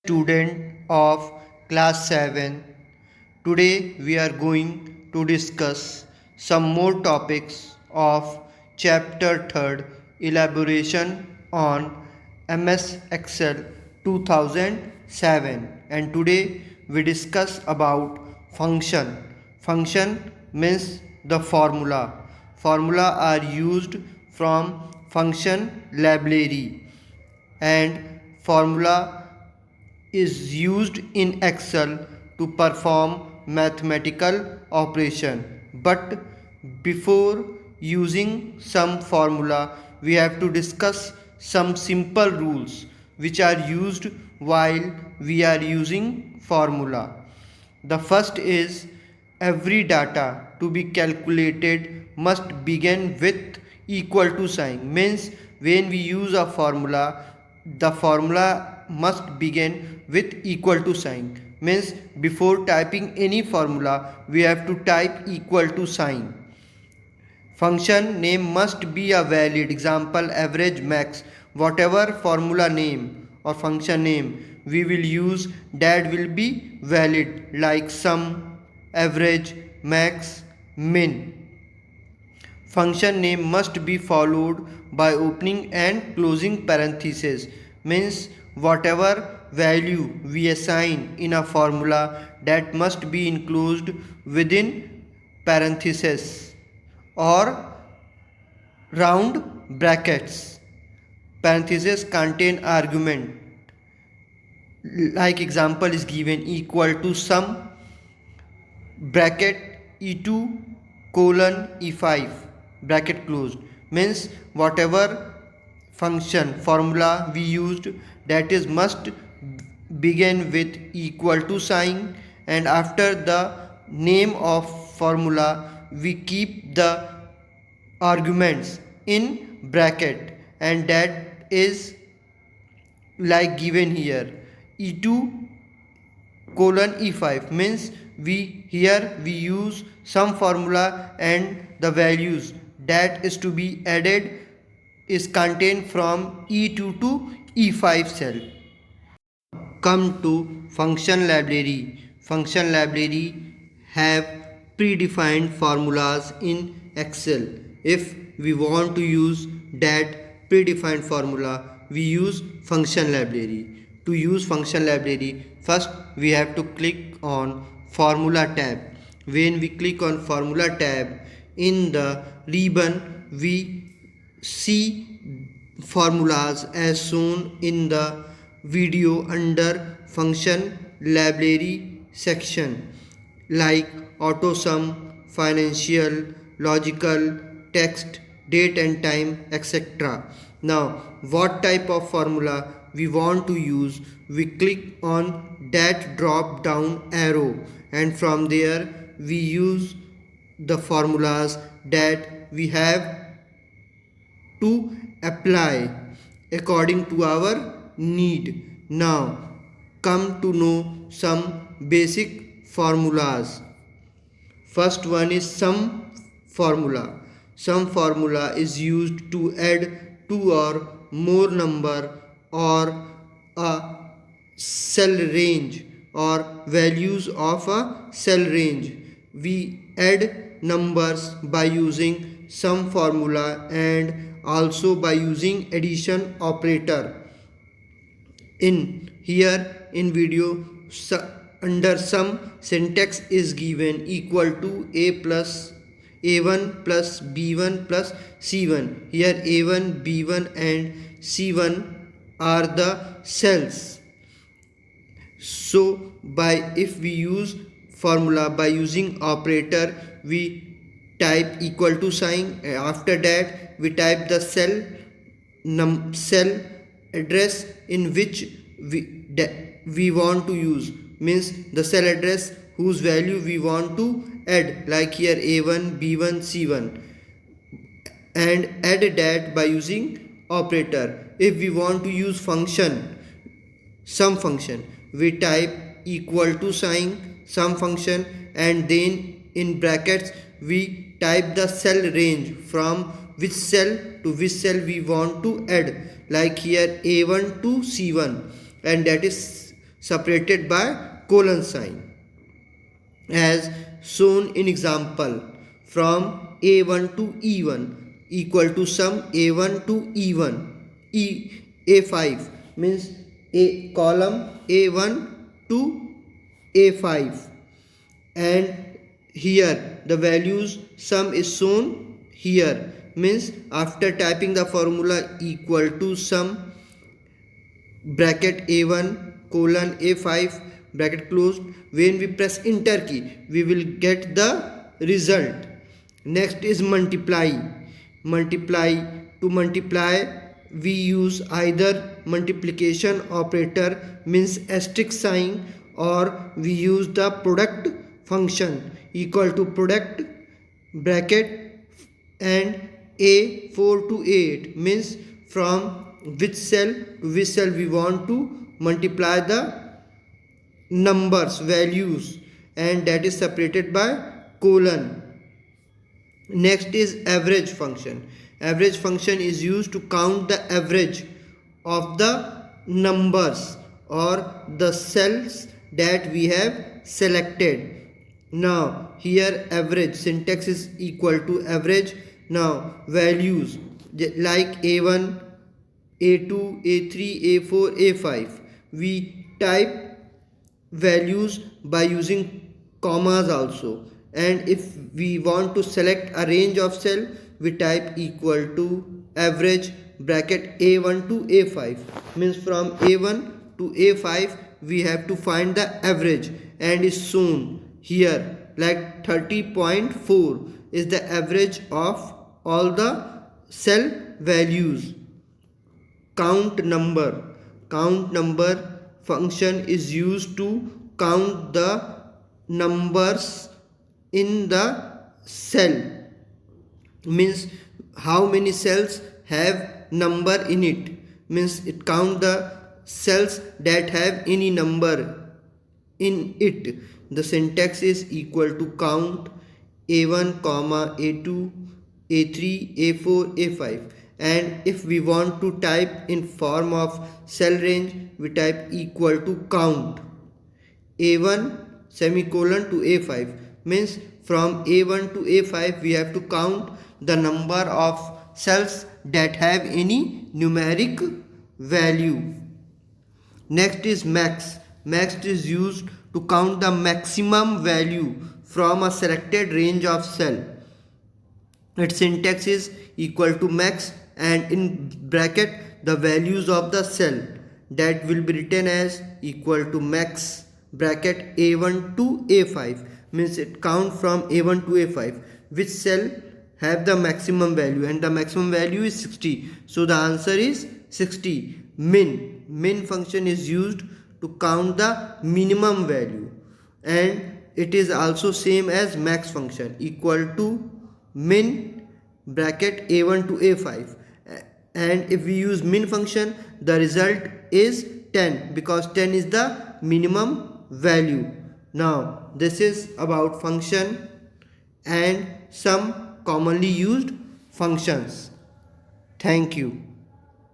Student of class 7. Today we are going to discuss some more topics of chapter 3rd, elaboration on MS Excel 2007, and today we discuss about function. Function means the formula. Formula are used from function library, and formula is used in Excel to perform mathematical operation. But before using some formula, we have to discuss some simple rules which are used while we are using formula. The first is every data to be calculated must begin with equal to sign. Means when we use a formula, the formula must begin with equal to sign. Means before typing any formula, we have to type equal to sign. Function name must be a valid. Example, average, max. Whatever formula name or function name we will use, that will be valid, like sum, average, max, min. Function name must be followed by opening and closing parentheses. Means whatever value we assign in a formula, that must be enclosed within parentheses or round brackets. Parentheses contain argument, like example is given, equal to sum bracket e2 colon e5 bracket closed. Means whatever function formula we used, that is must begin with equal to sign, and after the name of formula we keep the arguments in bracket, and that is like given here, e2 colon e5. Means we use some formula, and the values that is to be added is contained from e2 to e5 cell. Come to function library. Function library have predefined formulas in Excel. If we want to use that predefined formula, we use function library. To use function library, first we have to click on formula tab. When we click on formula tab, in the ribbon we see formulas as shown in the video under function library section, like auto sum, financial, logical, text, date and time, etc. Now what type of formula we want to use, we click on that drop down arrow, and from there we use the formulas that we have to apply according to our need. Now come to know some basic formulas. First one is sum formula. Sum formula is used to add two or more number or a cell range or values of a cell range. We add numbers by using sum formula and also by using addition operator. In here in video, under sum, syntax is given equal to a1 plus b1 plus c1. Here a1, b1 and c1 are the cells. So if we use formula by using operator, we type equal to sign. After that we type the cell address in which we want to use. Means the cell address whose value we want to add, like here a1, b1, c1, and add that by using operator. If we want to use function, sum function, we type equal to sign sum function, and then in brackets we type the cell range from which cell to which cell we want to add, like here a1 to c1, and that is separated by colon sign, as shown in example. From a1 to e1 equal to sum a1 to e1 a5 means a column a1 to a5, and here the values sum is shown here, means after typing the formula equal to sum bracket a1 colon a5 bracket closed, when we press enter key we will get the result. Next is multiply. To multiply we use either multiplication operator means asterisk sign, or we use the product function equal to product bracket and a4 to a8 means from which cell to which cell we want to multiply the numbers values, and that is separated by colon. Next is average function. Average function is used to count the average of the numbers or the cells that we have selected. Now here average syntax is equal to average. Now values like a1 a2 a3 a4 a5 we type values by using commas also, and if we want to select a range of cell we type equal to average bracket a1 to a5, means from a1 to a5 we have to find the average, and is shown here like 30.4 is the average of all the cell values. Count number function is used to count the numbers in the cell, means how many cells have number in it, means it count the cells that have any number in it. The syntax is equal to count a1 comma a2 a3 a4 a5, and if we want to type in form of cell range we type equal to count a1 semicolon to a5, means from a1 to a5 we have to count the number of cells that have any numeric value. Next is max. Max is used to count the maximum value from a selected range of cell. Its syntax is equal to max and in bracket the values of the cell, that will be written as equal to max bracket a1 to a5, means it count from a1 to a5 which cell have the maximum value, and the maximum value is 60, so the answer is 60. Min function is used to count the minimum value, and it is also same as max function equal to min bracket a1 to a5, and if we use min function the result is 10 because 10 is the minimum value. Now this is about function and some commonly used functions. Thank you.